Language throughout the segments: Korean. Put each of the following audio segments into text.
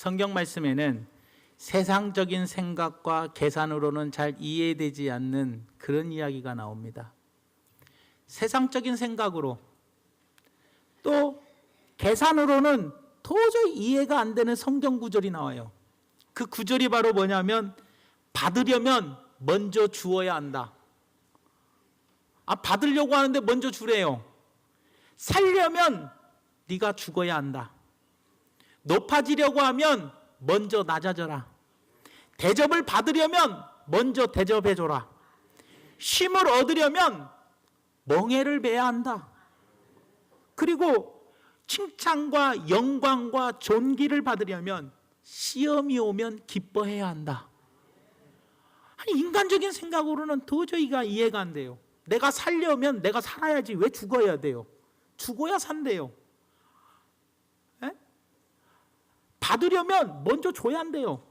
성경 말씀에는 세상적인 생각과 계산으로는 잘 이해되지 않는 그런 이야기가 나옵니다. 세상적인 생각으로 또 계산으로는 도저히 이해가 안 되는 성경 구절이 나와요. 그 구절이 바로 뭐냐면 받으려면 먼저 주어야 한다. 받으려고 하는데 먼저 주래요. 살려면 네가 죽어야 한다. 높아지려고 하면 먼저 낮아져라. 대접을 받으려면 먼저 대접해줘라. 쉼을 얻으려면 멍에를 매야 한다. 그리고 칭찬과 영광과 존귀를 받으려면 시험이 오면 기뻐해야 한다. 아니, 인간적인 생각으로는 도저히가 이해가 안 돼요. 내가 살려면 내가 살아야지 왜 죽어야 돼요? 죽어야 산대요. 에? 받으려면 먼저 줘야 한대요.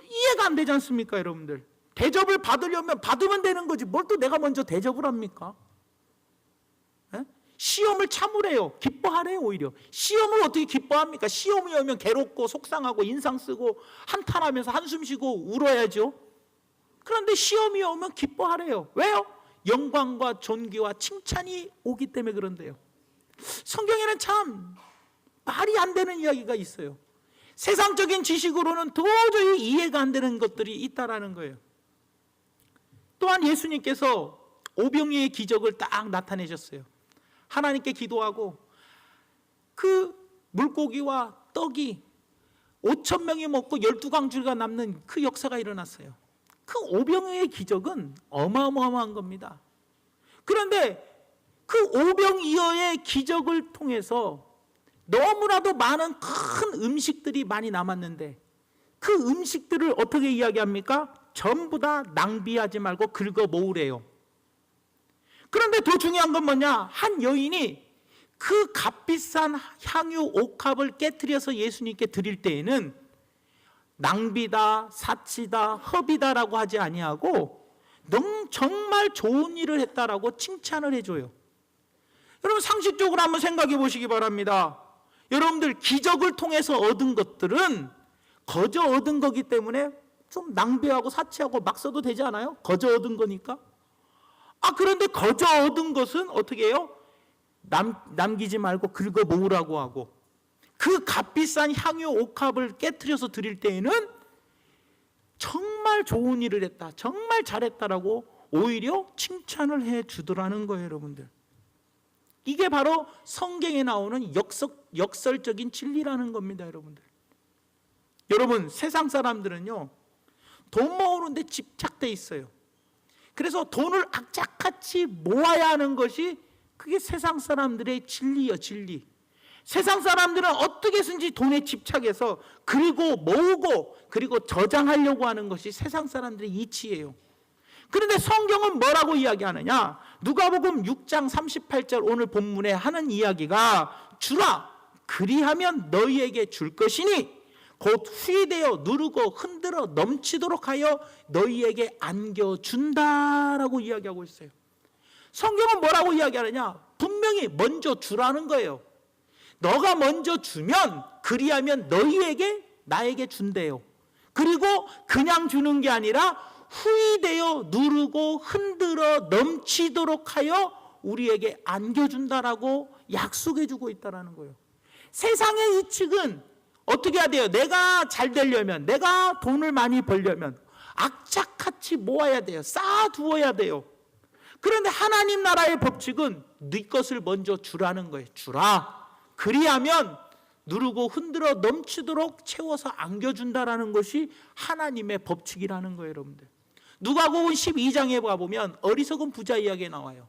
이해가 안 되지 않습니까, 여러분들? 대접을 받으려면 받으면 되는 거지 뭘 또 내가 먼저 대접을 합니까? 에? 시험을 참으래요. 기뻐하래요. 오히려 시험을 어떻게 기뻐합니까? 시험이 오면 괴롭고 속상하고 인상 쓰고 한탄하면서 한숨 쉬고 울어야죠. 그런데 시험이 오면 기뻐하래요. 왜요? 영광과 존귀와 칭찬이 오기 때문에 그런데요. 성경에는 참 말이 안 되는 이야기가 있어요. 세상적인 지식으로는 도저히 이해가 안 되는 것들이 있다라는 거예요. 또한 예수님께서 오병이의 기적을 딱 나타내셨어요. 하나님께 기도하고 그 물고기와 떡이 5,000명이 먹고 12광주리가 남는 그 역사가 일어났어요. 그 오병이의 기적은 어마어마한 겁니다. 그런데 그 오병이어의 기적을 통해서 너무나도 많은 큰 음식들이 많이 남았는데 그 음식들을 어떻게 이야기합니까? 전부 다 낭비하지 말고 긁어 모으래요. 그런데 더 중요한 건 뭐냐? 한 여인이 그 값비싼 향유 옥합을 깨트려서 예수님께 드릴 때에는 낭비다, 사치다, 허비다라고 하지 아니하고 정말 좋은 일을 했다라고 칭찬을 해줘요. 여러분 상식적으로 한번 생각해 보시기 바랍니다. 여러분들 기적을 통해서 얻은 것들은 거저 얻은 거기 때문에 좀 낭비하고 사치하고 막 써도 되지 않아요? 거저 얻은 거니까. 그런데 거저 얻은 것은 어떻게 해요? 남기지 말고 긁어 모으라고 하고 그 값비싼 향유 옥합을 깨트려서 드릴 때에는 정말 좋은 일을 했다, 정말 잘했다라고 오히려 칭찬을 해 주더라는 거예요. 여러분들, 이게 바로 성경에 나오는 역설적인 진리라는 겁니다. 여러분 세상 사람들은요 돈 모으는데 집착돼 있어요. 그래서 돈을 악착같이 모아야 하는 것이 그게 세상 사람들의 진리예요. 진리. 세상 사람들은 어떻게 해서든지 돈에 집착해서 그리고 모으고 그리고 저장하려고 하는 것이 세상 사람들의 이치예요. 그런데 성경은 뭐라고 이야기하느냐? 누가복음 6장 38절 오늘 본문에 하는 이야기가 주라 그리하면 너희에게 줄 것이니 곧 후히되어 누르고 흔들어 넘치도록 하여 너희에게 안겨준다라고 이야기하고 있어요. 성경은 뭐라고 이야기하느냐? 분명히 먼저 주라는 거예요. 너가 먼저 주면 그리하면 너희에게 나에게 준대요. 그리고 그냥 주는 게 아니라 후히되어 누르고 흔들어 넘치도록 하여 우리에게 안겨준다라고 약속해 주고 있다는 거예요. 세상의 이 측은 어떻게 해야 돼요? 내가 잘 되려면, 내가 돈을 많이 벌려면 악착같이 모아야 돼요. 쌓아두어야 돼요. 그런데 하나님 나라의 법칙은 네 것을 먼저 주라는 거예요. 주라. 그리하면 누르고 흔들어 넘치도록 채워서 안겨준다라는 것이 하나님의 법칙이라는 거예요. 여러분들, 누가복음 12장에 가보면 어리석은 부자 이야기가 나와요.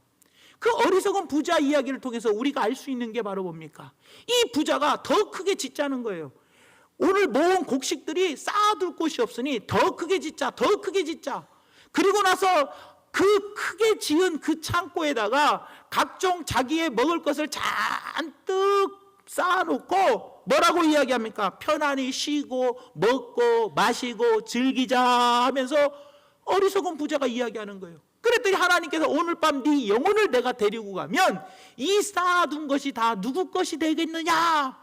그 어리석은 부자 이야기를 통해서 우리가 알 수 있는 게 바로 뭡니까? 이 부자가 더 크게 짓자는 거예요. 오늘 모은 곡식들이 쌓아둘 곳이 없으니 더 크게 짓자, 더 크게 짓자. 그리고 나서 그 크게 지은 그 창고에다가 각종 자기의 먹을 것을 잔뜩 쌓아놓고 뭐라고 이야기합니까? 편안히 쉬고 먹고 마시고 즐기자 하면서 어리석은 부자가 이야기하는 거예요. 그랬더니 하나님께서 오늘 밤 네 영혼을 내가 데리고 가면 이 쌓아둔 것이 다 누구 것이 되겠느냐?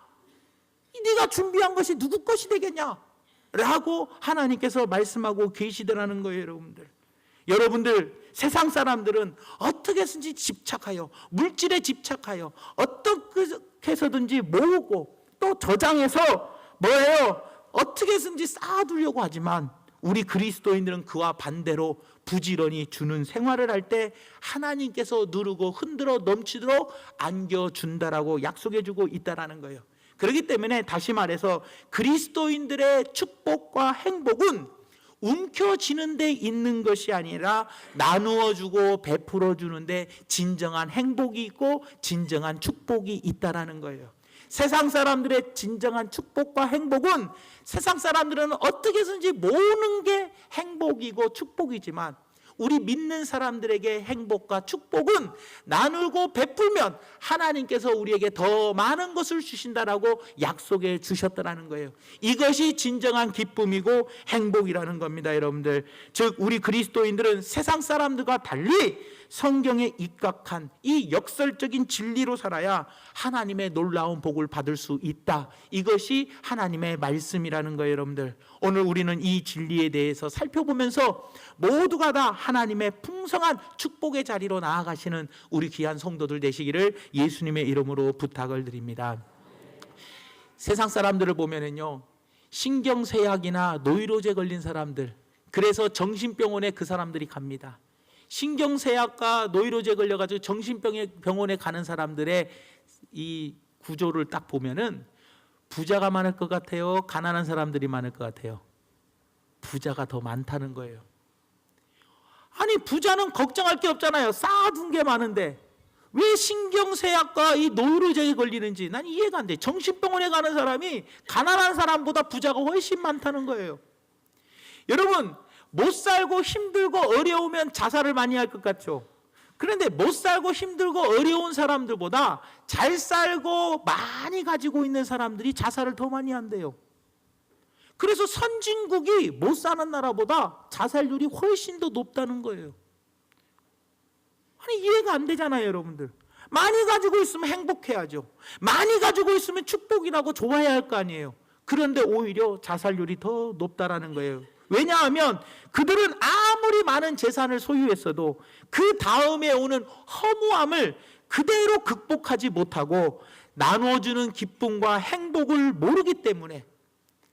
네가 준비한 것이 누구 것이 되겠냐? 라고 하나님께서 말씀하고 계시더라는 거예요. 여러분들 세상 사람들은 어떻게 해서든지 집착하여, 물질에 집착하여 어떻게 해서든지 모으고 또 저장해서 뭐예요? 어떻게 해서든지 쌓아두려고 하지만 우리 그리스도인들은 그와 반대로 부지런히 주는 생활을 할 때 하나님께서 누르고 흔들어 넘치도록 안겨준다라고 약속해주고 있다라는 거예요. 그렇기 때문에 다시 말해서 그리스도인들의 축복과 행복은 움켜쥐는 데 있는 것이 아니라 나누어주고 베풀어주는 데 진정한 행복이 있고 진정한 축복이 있다라는 거예요. 세상 사람들의 진정한 축복과 행복은 세상 사람들은 어떻게 해서든지 모으는 게 행복이고 축복이지만 우리 믿는 사람들에게 행복과 축복은 나누고 베풀면 하나님께서 우리에게 더 많은 것을 주신다라고 약속해 주셨다는 거예요. 이것이 진정한 기쁨이고 행복이라는 겁니다, 여러분들. 즉 우리 그리스도인들은 세상 사람들과 달리 성경에 입각한 이 역설적인 진리로 살아야 하나님의 놀라운 복을 받을 수 있다. 이것이 하나님의 말씀이라는 거예요, 여러분들. 오늘 우리는 이 진리에 대해서 살펴보면서 모두가 다 하나님의 풍성한 축복의 자리로 나아가시는 우리 귀한 성도들 되시기를 예수님의 이름으로 부탁을 드립니다. 세상 사람들을 보면은요, 신경쇠약이나 노이로제 걸린 사람들, 그래서 정신병원에 그 사람들이 갑니다. 신경쇠약과 노이로제 걸려가지고 정신병원에 가는 사람들의 이 구조를 딱 보면은 부자가 많을 것 같아요? 가난한 사람들이 많을 것 같아요? 부자가 더 많다는 거예요. 아니 부자는 걱정할 게 없잖아요. 쌓아둔 게 많은데 왜 신경쇠약과 이 노이로제에 걸리는지 난 이해가 안 돼. 정신병원에 가는 사람이 가난한 사람보다 부자가 훨씬 많다는 거예요. 여러분 못 살고 힘들고 어려우면 자살을 많이 할 것 같죠? 그런데 못 살고 힘들고 어려운 사람들보다 잘 살고 많이 가지고 있는 사람들이 자살을 더 많이 한대요. 그래서 선진국이 못 사는 나라보다 자살률이 훨씬 더 높다는 거예요. 아니 이해가 안 되잖아요, 여러분들. 많이 가지고 있으면 행복해야죠. 많이 가지고 있으면 축복이라고 좋아해야 할 거 아니에요. 그런데 오히려 자살률이 더 높다라는 거예요. 왜냐하면 그들은 아무리 많은 재산을 소유했어도 그 다음에 오는 허무함을 그대로 극복하지 못하고 나눠주는 기쁨과 행복을 모르기 때문에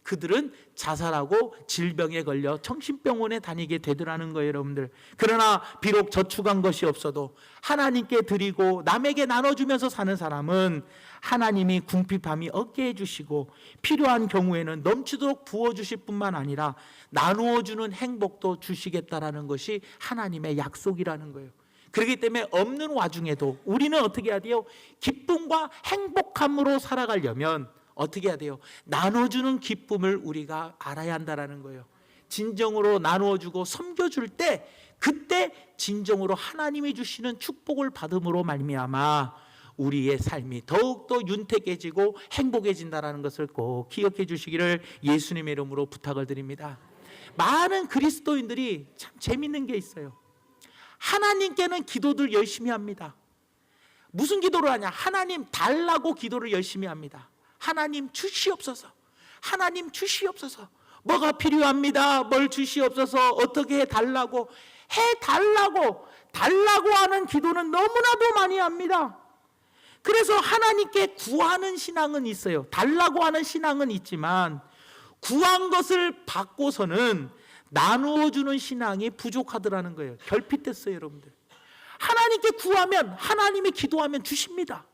그들은 자살하고 질병에 걸려 정신병원에 다니게 되더라는 거예요, 여러분들. 그러나 비록 저축한 것이 없어도 하나님께 드리고 남에게 나눠주면서 사는 사람은 하나님이 궁핍함이 없게 해주시고 필요한 경우에는 넘치도록 부어주실 뿐만 아니라 나누어주는 행복도 주시겠다라는 것이 하나님의 약속이라는 거예요. 그렇기 때문에 없는 와중에도 우리는 어떻게 해야 돼요? 기쁨과 행복함으로 살아가려면 어떻게 해야 돼요? 나눠주는 기쁨을 우리가 알아야 한다는 거예요. 진정으로 나누어주고 섬겨줄 때 그때 진정으로 하나님이 주시는 축복을 받음으로 말미암아 우리의 삶이 더욱더 윤택해지고 행복해진다는 것을 꼭 기억해 주시기를 예수님의 이름으로 부탁을 드립니다. 많은 그리스도인들이 참 재밌는 게 있어요. 하나님께는 기도들 열심히 합니다. 무슨 기도를 하냐? 하나님 달라고 기도를 열심히 합니다. 하나님 주시옵소서. 하나님 주시옵소서. 뭐가 필요합니다. 뭘 주시옵소서. 어떻게 해달라고 달라고 하는 기도는 너무나도 많이 합니다. 그래서 하나님께 구하는 신앙은 있어요. 달라고 하는 신앙은 있지만 구한 것을 받고서는 나누어주는 신앙이 부족하더라는 거예요. 결핍됐어요, 여러분들. 하나님께 구하면 하나님이 기도하면 주십니다.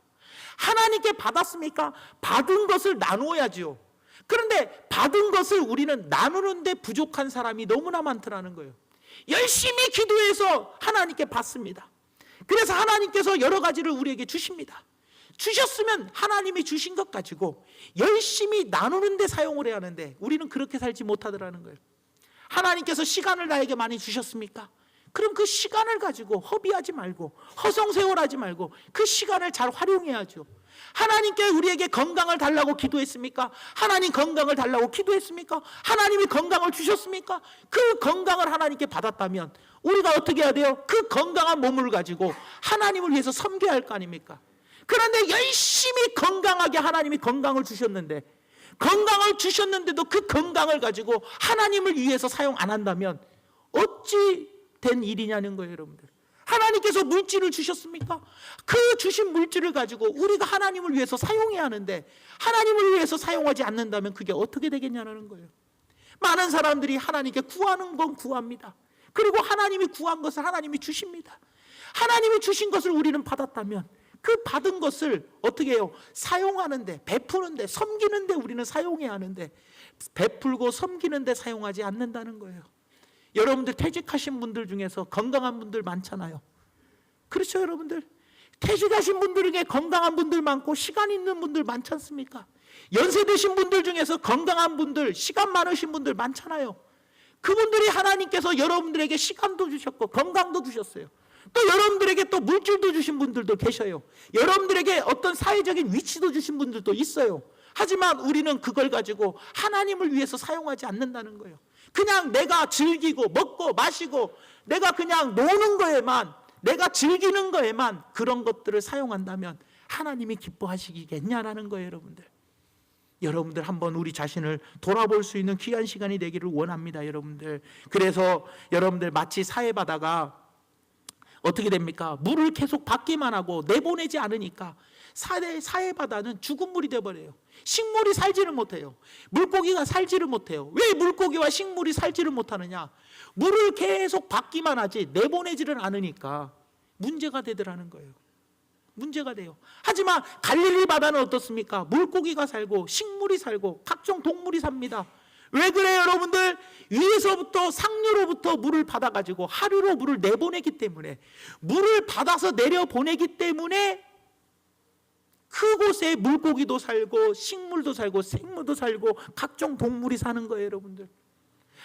하나님께 받았습니까? 받은 것을 나누어야죠. 그런데 받은 것을 우리는 나누는데 부족한 사람이 너무나 많더라는 거예요. 열심히 기도해서 하나님께 받습니다. 그래서 하나님께서 여러 가지를 우리에게 주십니다. 주셨으면 하나님이 주신 것 가지고 열심히 나누는 데 사용을 해야 하는데 우리는 그렇게 살지 못하더라는 거예요. 하나님께서 시간을 나에게 많이 주셨습니까? 그럼 그 시간을 가지고 허비하지 말고 허송세월하지 말고 그 시간을 잘 활용해야죠. 하나님께 우리에게 건강을 달라고 기도했습니까? 하나님 건강을 달라고 기도했습니까? 하나님이 건강을 주셨습니까? 그 건강을 하나님께 받았다면 우리가 어떻게 해야 돼요? 그 건강한 몸을 가지고 하나님을 위해서 섬겨야 할 거 아닙니까? 그런데 열심히 건강하게 하나님이 건강을 주셨는데 건강을 주셨는데도 그 건강을 가지고 하나님을 위해서 사용 안 한다면 어찌 된 일이냐는 거예요, 여러분들. 하나님께서 물질을 주셨습니까? 그 주신 물질을 가지고 우리가 하나님을 위해서 사용해야 하는데 하나님을 위해서 사용하지 않는다면 그게 어떻게 되겠냐는 거예요. 많은 사람들이 하나님께 구하는 건 구합니다. 그리고 하나님이 구한 것을 하나님이 주십니다. 하나님이 주신 것을 우리는 받았다면 그 받은 것을 어떻게 해요? 사용하는데, 베푸는데, 섬기는데 우리는 사용해야 하는데 베풀고 섬기는데 사용하지 않는다는 거예요. 여러분들 퇴직하신 분들 중에서 건강한 분들 많잖아요. 그렇죠, 여러분들? 퇴직하신 분들 중에 건강한 분들 많고 시간 있는 분들 많지 않습니까? 연세 드신 분들 중에서 건강한 분들, 시간 많으신 분들 많잖아요. 그분들이 하나님께서 여러분들에게 시간도 주셨고 건강도 주셨어요. 또 여러분들에게 또 물질도 주신 분들도 계셔요. 여러분들에게 어떤 사회적인 위치도 주신 분들도 있어요. 하지만 우리는 그걸 가지고 하나님을 위해서 사용하지 않는다는 거예요. 그냥 내가 즐기고 먹고 마시고 내가 그냥 노는 거에만, 내가 즐기는 거에만 그런 것들을 사용한다면 하나님이 기뻐하시겠냐라는 거예요, 여러분들. 여러분들 한번 우리 자신을 돌아볼 수 있는 귀한 시간이 되기를 원합니다, 여러분들. 그래서 여러분들 마치 사해바다가 어떻게 됩니까? 물을 계속 받기만 하고 내보내지 않으니까 사해바다는 죽은 물이 되어버려요. 식물이 살지를 못해요. 물고기가 살지를 못해요. 왜 물고기와 식물이 살지를 못하느냐? 물을 계속 받기만 하지 내보내지를 않으니까 문제가 되더라는 거예요. 문제가 돼요. 하지만 갈릴리 바다는 어떻습니까? 물고기가 살고 식물이 살고 각종 동물이 삽니다. 왜 그래요, 여러분들? 위에서부터 상류로부터 물을 받아가지고 하류로 물을 내보내기 때문에, 물을 받아서 내려보내기 때문에 그곳에 물고기도 살고 식물도 살고 생물도 살고 각종 동물이 사는 거예요, 여러분들.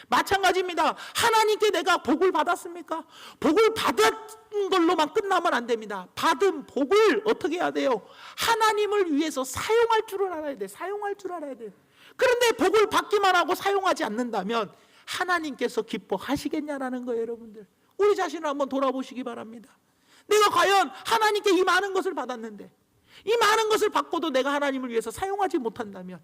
마찬가지입니다. 하나님께 내가 복을 받았습니까? 복을 받은 걸로만 끝나면 안 됩니다. 받은 복을 어떻게 해야 돼요? 하나님을 위해서 사용할 줄을 알아야 돼요. 사용할 줄 알아야 돼요. 그런데 복을 받기만 하고 사용하지 않는다면 하나님께서 기뻐하시겠냐라는 거예요, 여러분들. 우리 자신을 한번 돌아보시기 바랍니다. 내가 과연 하나님께 이 많은 것을 받았는데 이 많은 것을 받고도 내가 하나님을 위해서 사용하지 못한다면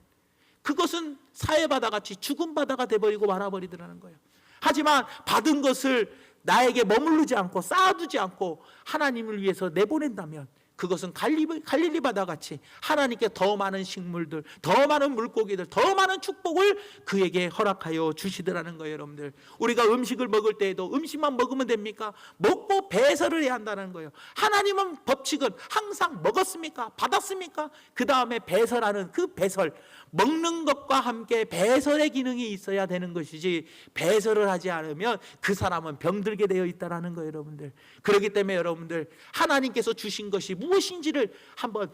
그것은 사해바다같이 죽은 바다가 돼버리고 말아버리더라는 거예요. 하지만 받은 것을 나에게 머무르지 않고 쌓아두지 않고 하나님을 위해서 내보낸다면 그것은 갈릴리 바다같이 하나님께 더 많은 식물들, 더 많은 물고기들, 더 많은 축복을 그에게 허락하여 주시더라는 거예요, 여러분들. 우리가 음식을 먹을 때에도 음식만 먹으면 됩니까? 먹고 배설을 해야 한다는 거예요. 하나님은 법칙은 항상 먹었습니까? 받았습니까? 그 다음에 배설하는 그 배설, 먹는 것과 함께 배설의 기능이 있어야 되는 것이지 배설을 하지 않으면 그 사람은 병들게 되어 있다는 거예요, 여러분들. 그렇기 때문에 여러분들 하나님께서 주신 것이 무엇인지를 한번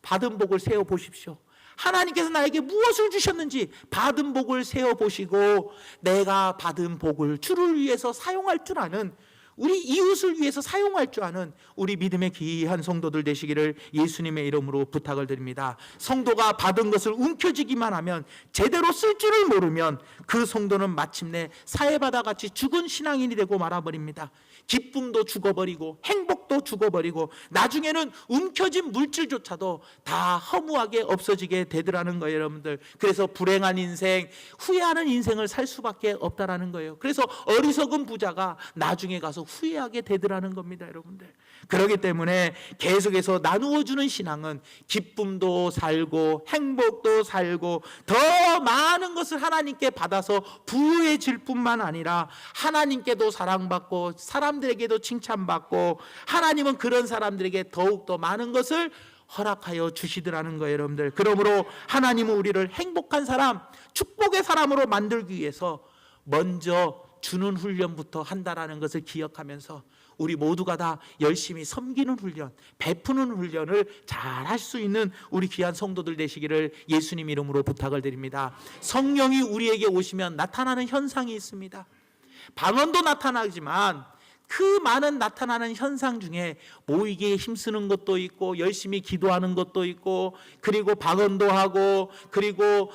받은 복을 세어보십시오. 하나님께서 나에게 무엇을 주셨는지 받은 복을 세어보시고 내가 받은 복을 주를 위해서 사용할 줄 아는, 우리 이웃을 위해서 사용할 줄 아는 우리 믿음의 귀한 성도들 되시기를 예수님의 이름으로 부탁을 드립니다. 성도가 받은 것을 움켜쥐기만 하면, 제대로 쓸 줄을 모르면 그 성도는 마침내 사해바다같이 죽은 신앙인이 되고 말아버립니다. 기쁨도 죽어버리고 행복도 죽어버리고 나중에는 움켜진 물질조차도 다 허무하게 없어지게 되더라는 거예요, 여러분들. 그래서 불행한 인생, 후회하는 인생을 살 수밖에 없다라는 거예요. 그래서 어리석은 부자가 나중에 가서 후회하게 되더라는 겁니다, 여러분들. 그렇기 때문에 계속해서 나누어주는 신앙은 기쁨도 살고 행복도 살고 더 많은 것을 하나님께 받아서 부유해질 뿐만 아니라 하나님께도 사랑받고 사람들에게도 칭찬받고 하나님은 그런 사람들에게 더욱더 많은 것을 허락하여 주시더라는 거예요, 여러분들. 그러므로 하나님은 우리를 행복한 사람, 축복의 사람으로 만들기 위해서 먼저 주는 훈련부터 한다라는 것을 기억하면서 우리 모두가 다 열심히 섬기는 훈련, 베푸는 훈련을 잘 할 수 있는 우리 귀한 성도들 되시기를 예수님 이름으로 부탁을 드립니다. 성령이 우리에게 오시면 나타나는 현상이 있습니다. 방언도 나타나지만 그 많은 나타나는 현상 중에 모이기에 힘쓰는 것도 있고 열심히 기도하는 것도 있고 그리고 방언도 하고 그리고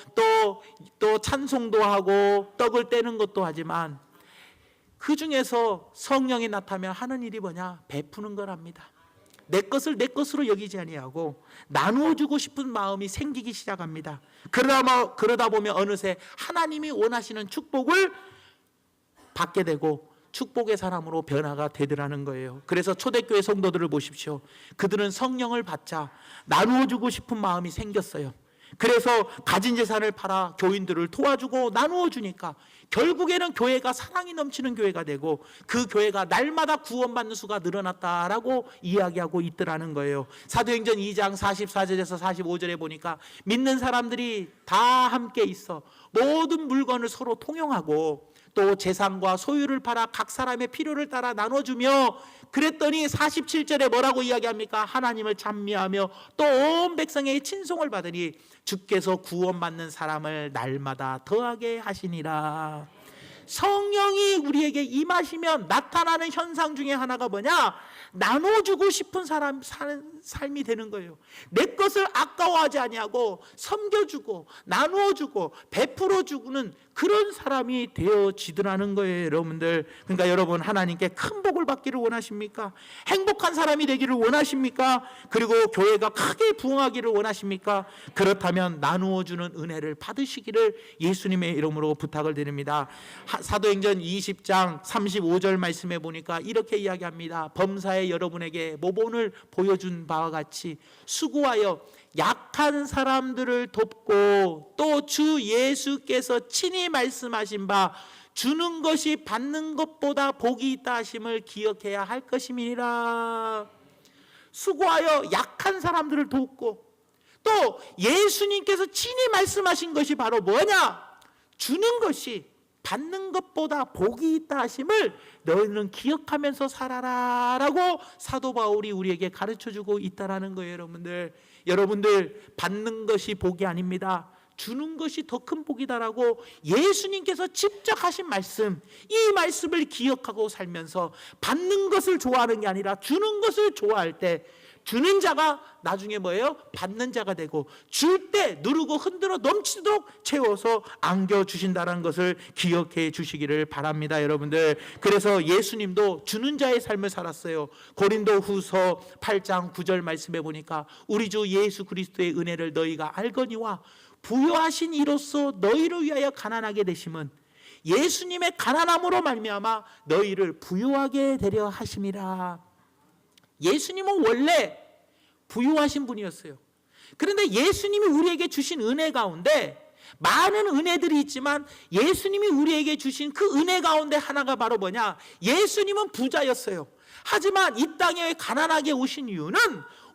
또 찬송도 하고 떡을 떼는 것도 하지만 그 중에서 성령이 나타나면 하는 일이 뭐냐? 베푸는 거랍니다. 내 것을 내 것으로 여기지 아니하고 나누어 주고 싶은 마음이 생기기 시작합니다. 그러다 보면 어느새 하나님이 원하시는 축복을 받게 되고 축복의 사람으로 변화가 되더라는 거예요. 그래서 초대교회 성도들을 보십시오. 그들은 성령을 받자 나누어 주고 싶은 마음이 생겼어요. 그래서 가진 재산을 팔아 교인들을 도와주고 나누어 주니까 결국에는 교회가 사랑이 넘치는 교회가 되고 그 교회가 날마다 구원받는 수가 늘어났다라고 이야기하고 있더라는 거예요. 사도행전 2장 44절에서 45절에 보니까 믿는 사람들이 다 함께 있어 모든 물건을 서로 통용하고 또 재산과 소유를 팔아 각 사람의 필요를 따라 나눠주며 그랬더니 47절에 뭐라고 이야기합니까? 하나님을 찬미하며 또 온 백성의 친송을 받으니 주께서 구원받는 사람을 날마다 더하게 하시니라. 성령이 우리에게 임하시면 나타나는 현상 중에 하나가 뭐냐? 나눠주고 싶은 사람 사는 삶이 되는 거예요. 내 것을 아까워하지 아니하고 섬겨주고 나누어주고 베풀어주는 그런 사람이 되어지더라는 거예요, 여러분들. 그러니까 여러분, 하나님께 큰 복을 받기를 원하십니까? 행복한 사람이 되기를 원하십니까? 그리고 교회가 크게 부흥하기를 원하십니까? 그렇다면 나누어주는 은혜를 받으시기를 예수님의 이름으로 부탁을 드립니다. 사도행전 20장 35절 말씀에 보니까 이렇게 이야기합니다. 범사에 여러분에게 모본을 보여준 바와 같이 수고하여 약한 사람들을 돕고 또 주 예수께서 친히 말씀하신 바 주는 것이 받는 것보다 복이 있다 하심을 기억해야 할 것임이니라. 수고하여 약한 사람들을 돕고 또 예수님께서 친히 말씀하신 것이 바로 뭐냐? 주는 것이 받는 것보다 복이 있다 하심을 너희는 기억하면서 살아라 라고 사도 바울이 우리에게 가르쳐주고 있다는 거예요. 여러분들 받는 것이 복이 아닙니다. 주는 것이 더 큰 복이다라고 예수님께서 직접 하신 말씀, 이 말씀을 기억하고 살면서 받는 것을 좋아하는 게 아니라 주는 것을 좋아할 때 주는 자가 나중에 뭐예요? 받는 자가 되고 줄 때 누르고 흔들어 넘치도록 채워서 안겨주신다는 것을 기억해 주시기를 바랍니다, 여러분들. 그래서 예수님도 주는 자의 삶을 살았어요. 고린도 후서 8장 9절 말씀에 보니까 우리 주 예수 그리스도의 은혜를 너희가 알거니와 부요하신 이로써 너희를 위하여 가난하게 되심은 예수님의 가난함으로 말미암아 너희를 부요하게 되려 하심이라. 예수님은 원래 부유하신 분이었어요. 그런데 예수님이 우리에게 주신 은혜 가운데 많은 은혜들이 있지만 예수님이 우리에게 주신 그 은혜 가운데 하나가 바로 뭐냐? 예수님은 부자였어요. 하지만 이 땅에 가난하게 오신 이유는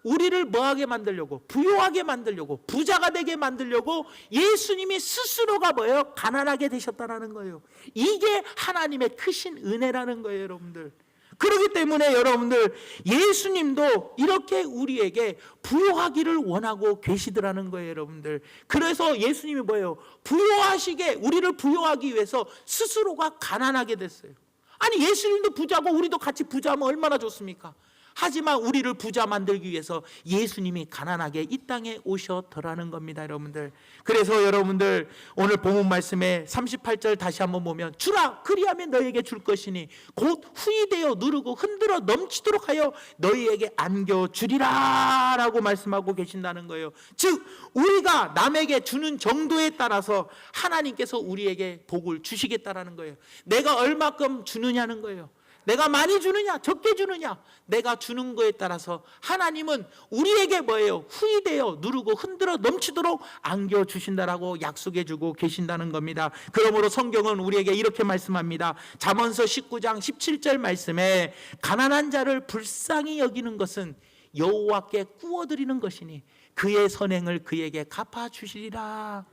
우리를 뭐하게 만들려고? 부유하게 만들려고, 부자가 되게 만들려고 예수님이 스스로가 뭐예요? 가난하게 되셨다는 거예요. 이게 하나님의 크신 은혜라는 거예요, 여러분들. 그렇기 때문에 여러분들, 예수님도 이렇게 우리에게 부유하기를 원하고 계시더라는 거예요, 여러분들. 그래서 예수님이 뭐예요? 부유하시게, 우리를 부유하기 위해서 스스로가 가난하게 됐어요. 아니, 예수님도 부자고 우리도 같이 부자면 얼마나 좋습니까? 하지만 우리를 부자 만들기 위해서 예수님이 가난하게 이 땅에 오셨더라는 겁니다, 여러분들. 그래서 여러분들, 오늘 본문 말씀에 38절 다시 한번 보면 주라 그리하면 너희에게 줄 것이니 곧 후이되어 누르고 흔들어 넘치도록 하여 너희에게 안겨주리라 라고 말씀하고 계신다는 거예요. 즉 우리가 남에게 주는 정도에 따라서 하나님께서 우리에게 복을 주시겠다라는 거예요. 내가 얼마큼 주느냐는 거예요. 내가 많이 주느냐 적게 주느냐, 내가 주는 거에 따라서 하나님은 우리에게 뭐예요? 후이되어 누르고 흔들어 넘치도록 안겨주신다라고 약속해 주고 계신다는 겁니다. 그러므로 성경은 우리에게 이렇게 말씀합니다. 잠언서 19장 17절 말씀에 가난한 자를 불쌍히 여기는 것은 여호와께 구워드리는 것이니 그의 선행을 그에게 갚아주시리라.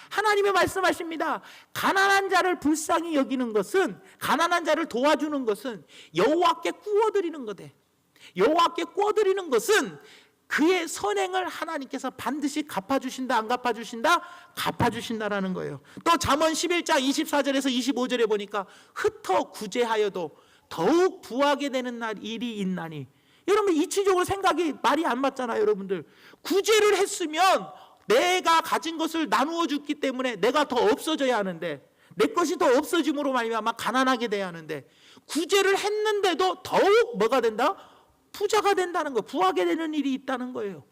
하나님이 말씀하십니다. 가난한 자를 불쌍히 여기는 것은, 가난한 자를 도와주는 것은 여호와께 구워드리는 거대. 여호와께 구워드리는 것은 그의 선행을 하나님께서 반드시 갚아주신다, 안 갚아주신다? 갚아주신다라는 거예요. 또 잠언 11장 24절에서 25절에 보니까 흩어 구제하여도 더욱 부하게 되는 날 일이 있나니. 여러분, 이치적으로 생각이 말이 안 맞잖아요, 여러분들. 구제를 했으면 내가 가진 것을 나누어 줬기 때문에 내가 더 없어져야 하는데, 내 것이 더 없어짐으로 말미암아 가난하게 돼야 하는데, 구제를 했는데도 더욱 뭐가 된다? 부자가 된다는 거, 부하게 되는 일이 있다는 거예요.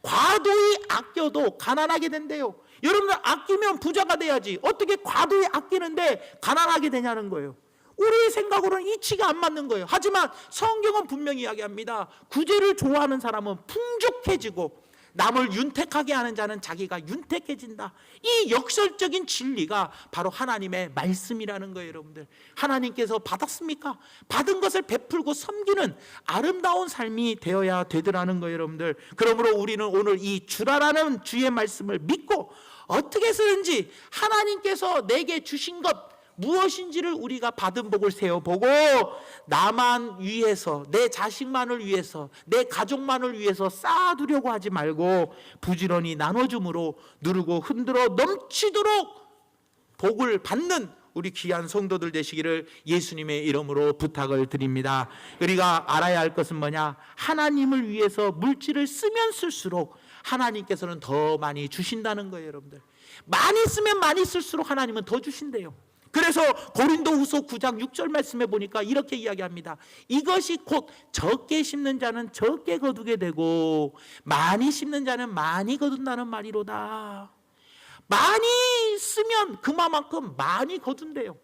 과도히 아껴도 가난하게 된대요. 여러분들 아끼면 부자가 돼야지 어떻게 과도히 아끼는데 가난하게 되냐는 거예요. 우리의 생각으로는 이치가 안 맞는 거예요. 하지만 성경은 분명히 이야기합니다. 구제를 좋아하는 사람은 풍족해지고 남을 윤택하게 하는 자는 자기가 윤택해진다. 이 역설적인 진리가 바로 하나님의 말씀이라는 거예요. 여러분들, 하나님께서 받았습니까? 받은 것을 베풀고 섬기는 아름다운 삶이 되어야 되더라는 거예요. 여러분들, 그러므로 우리는 오늘 이 주라라는 주의 말씀을 믿고 어떻게 해서든지 하나님께서 내게 주신 것 무엇인지를 우리가 받은 복을 세어보고 나만 위해서, 내 자식만을 위해서, 내 가족만을 위해서 쌓아두려고 하지 말고 부지런히 나눠줌으로 누르고 흔들어 넘치도록 복을 받는 우리 귀한 성도들 되시기를 예수님의 이름으로 부탁을 드립니다. 우리가 알아야 할 것은 뭐냐? 하나님을 위해서 물질을 쓰면 쓸수록 하나님께서는 더 많이 주신다는 거예요. 여러분들, 많이 쓰면 많이 쓸수록 하나님은 더 주신대요. 그래서 고린도후서 9장 6절 말씀에 보니까 이렇게 이야기합니다. 이것이 곧 적게 심는 자는 적게 거두게 되고 많이 심는 자는 많이 거둔다는 말이로다. 많이 쓰면 그만큼 많이 거둔대요.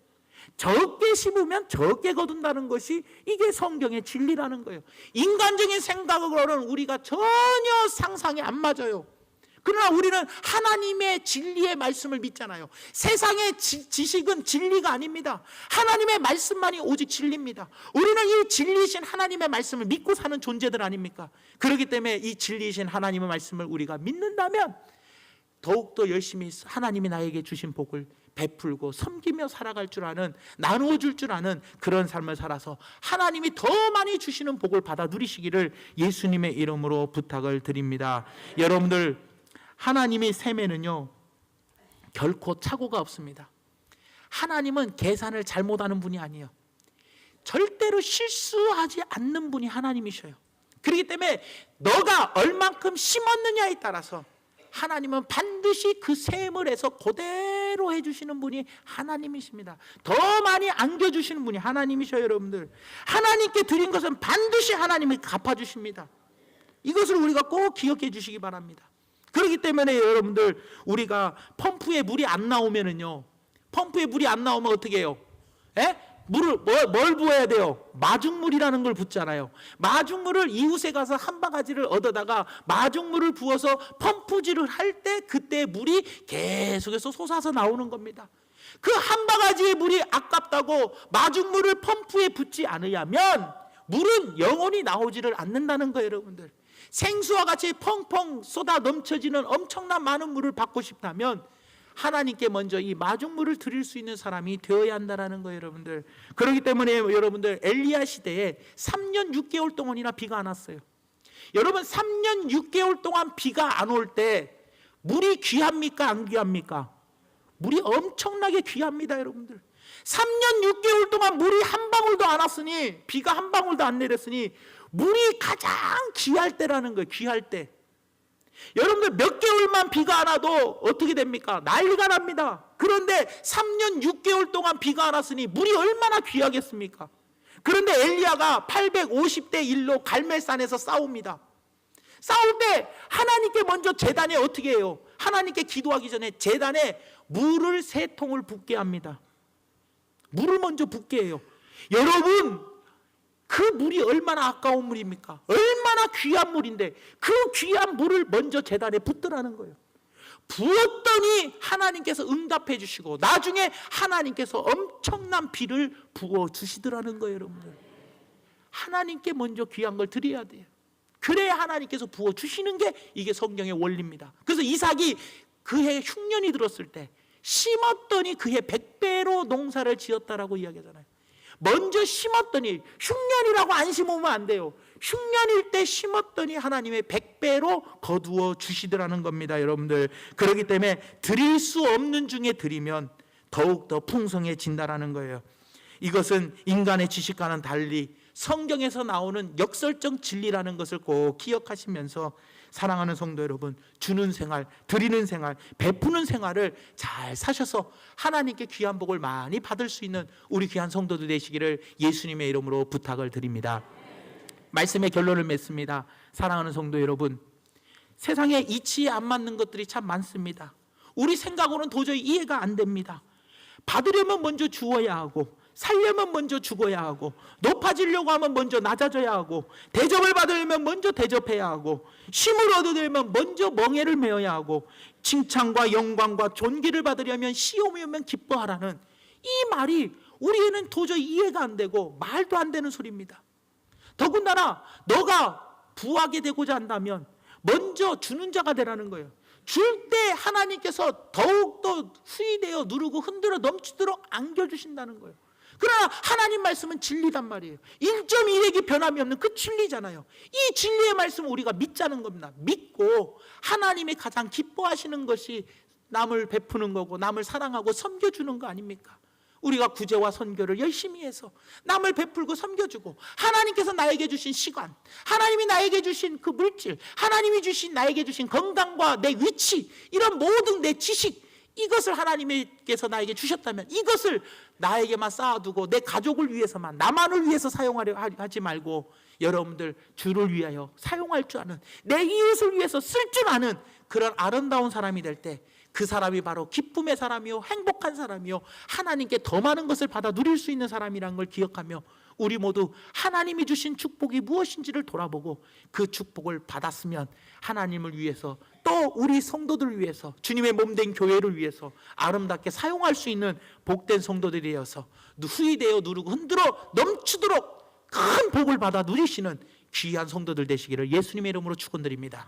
적게 심으면 적게 거둔다는 것이 이게 성경의 진리라는 거예요. 인간적인 생각으로는 우리가 전혀 상상이 안 맞아요. 그러나 우리는 하나님의 진리의 말씀을 믿잖아요. 세상의 지식은 진리가 아닙니다. 하나님의 말씀만이 오직 진리입니다. 우리는 이 진리이신 하나님의 말씀을 믿고 사는 존재들 아닙니까? 그렇기 때문에 이 진리이신 하나님의 말씀을 우리가 믿는다면 더욱더 열심히 하나님이 나에게 주신 복을 베풀고 섬기며 살아갈 줄 아는, 나누어 줄 줄 아는 그런 삶을 살아서 하나님이 더 많이 주시는 복을 받아 누리시기를 예수님의 이름으로 부탁을 드립니다. 여러분들, 하나님의 셈에는요 결코 착오가 없습니다. 하나님은 계산을 잘못하는 분이 아니에요. 절대로 실수하지 않는 분이 하나님이셔요. 그렇기 때문에 너가 얼만큼 심었느냐에 따라서 하나님은 반드시 그 셈을 해서 그대로 해주시는 분이 하나님이십니다. 더 많이 안겨주시는 분이 하나님이셔요. 여러분들, 하나님께 드린 것은 반드시 하나님이 갚아주십니다. 이것을 우리가 꼭 기억해 주시기 바랍니다. 그렇기 때문에 여러분들, 우리가 펌프에 물이 안 나오면은요, 펌프에 물이 안 나오면 어떻게 해요? 물을 뭘 부어야 돼요? 마중물이라는 걸 붓잖아요. 마중물을 이웃에 가서 한 바가지를 얻어다가 마중물을 부어서 펌프질을 할 때 그때 물이 계속해서 솟아서 나오는 겁니다. 그 한 바가지의 물이 아깝다고 마중물을 펌프에 붓지 않으면 물은 영원히 나오지를 않는다는 거예요. 여러분들, 생수와 같이 펑펑 쏟아 넘쳐지는 엄청난 많은 물을 받고 싶다면 하나님께 먼저 이 마중물을 드릴 수 있는 사람이 되어야 한다는 거예요. 여러분들, 그렇기 때문에 여러분들, 엘리야 시대에 3년 6개월 동안이나 비가 안 왔어요. 여러분, 3년 6개월 동안 비가 안 올 때 물이 귀합니까 안 귀합니까? 물이 엄청나게 귀합니다. 여러분들, 3년 6개월 동안 물이 한 방울도 안 왔으니, 비가 한 방울도 안 내렸으니 물이 가장 귀할 때라는 거예요. 귀할 때. 여러분들, 몇 개월만 비가 안 와도 어떻게 됩니까? 난리가 납니다. 그런데 3년 6개월 동안 비가 안 왔으니 물이 얼마나 귀하겠습니까? 그런데 엘리야가 850대 1로 갈멜산에서 싸웁니다. 싸울 때 하나님께 먼저 제단에 어떻게 해요? 하나님께 기도하기 전에 제단에 물을 3통을 붓게 합니다. 물을 먼저 붓게 해요. 여러분, 그 물이 얼마나 아까운 물입니까? 얼마나 귀한 물인데 그 귀한 물을 먼저 제단에 붓더라는 거예요. 부었더니 하나님께서 응답해 주시고 나중에 하나님께서 엄청난 비를 부어 주시더라는 거예요. 여러분들, 하나님께 먼저 귀한 걸 드려야 돼요. 그래야 하나님께서 부어 주시는 게 이게 성경의 원리입니다. 그래서 이삭이 그해 흉년이 들었을 때 심었더니 그해 100배로 농사를 지었다라고 이야기하잖아요. 먼저 심었더니, 흉년이라고 안 심으면 안 돼요. 흉년일 때 심었더니 하나님의 100배로 거두어 주시더라는 겁니다. 여러분들, 그렇기 때문에 드릴 수 없는 중에 드리면 더욱더 풍성해진다라는 거예요. 이것은 인간의 지식과는 달리 성경에서 나오는 역설적 진리라는 것을 꼭 기억하시면서 사랑하는 성도 여러분, 주는 생활, 드리는 생활, 베푸는 생활을 잘 사셔서 하나님께 귀한 복을 많이 받을 수 있는 우리 귀한 성도들 되시기를 예수님의 이름으로 부탁을 드립니다. 말씀의 결론을 맺습니다. 사랑하는 성도 여러분, 세상에 이치에 안 맞는 것들이 참 많습니다. 우리 생각으로는 도저히 이해가 안 됩니다. 받으려면 먼저 주어야 하고, 살려면 먼저 죽어야 하고, 높아지려고 하면 먼저 낮아져야 하고, 대접을 받으려면 먼저 대접해야 하고, 쉼을 얻으려면 먼저 멍에를 메어야 하고, 칭찬과 영광과 존귀를 받으려면 시험이 오면 기뻐하라는 이 말이 우리에는 도저히 이해가 안 되고 말도 안 되는 소리입니다. 더군다나 너가 부하게 되고자 한다면 먼저 주는 자가 되라는 거예요. 줄 때 하나님께서 더욱더 후히되어 누르고 흔들어 넘치도록 안겨주신다는 거예요. 그러나 하나님 말씀은 진리단 말이에요. 1.1핵이 변함이 없는 그 진리잖아요. 이 진리의 말씀을 우리가 믿자는 겁니다. 믿고 하나님이 가장 기뻐하시는 것이 남을 베푸는 거고 남을 사랑하고 섬겨주는 거 아닙니까? 우리가 구제와 선교를 열심히 해서 남을 베풀고 섬겨주고, 하나님께서 나에게 주신 시간, 하나님이 나에게 주신 그 물질, 하나님이 주신 나에게 주신 건강과 내 위치, 이런 모든 내 지식, 이것을 하나님께서 나에게 주셨다면 이것을 나에게만 쌓아두고 내 가족을 위해서만, 나만을 위해서 사용하려 하지 말고 여러분들 주를 위하여 사용할 줄 아는, 내 이웃을 위해서 쓸 줄 아는 그런 아름다운 사람이 될 때 그 사람이 바로 기쁨의 사람이요, 행복한 사람이요, 하나님께 더 많은 것을 받아 누릴 수 있는 사람이라는 걸 기억하며 우리 모두 하나님이 주신 축복이 무엇인지를 돌아보고 그 축복을 받았으면 하나님을 위해서, 또 우리 성도들을 위해서, 주님의 몸된 교회를 위해서 아름답게 사용할 수 있는 복된 성도들이 되어서 후히되어 누르고 흔들어 넘치도록 큰 복을 받아 누리시는 귀한 성도들 되시기를 예수님의 이름으로 축원드립니다.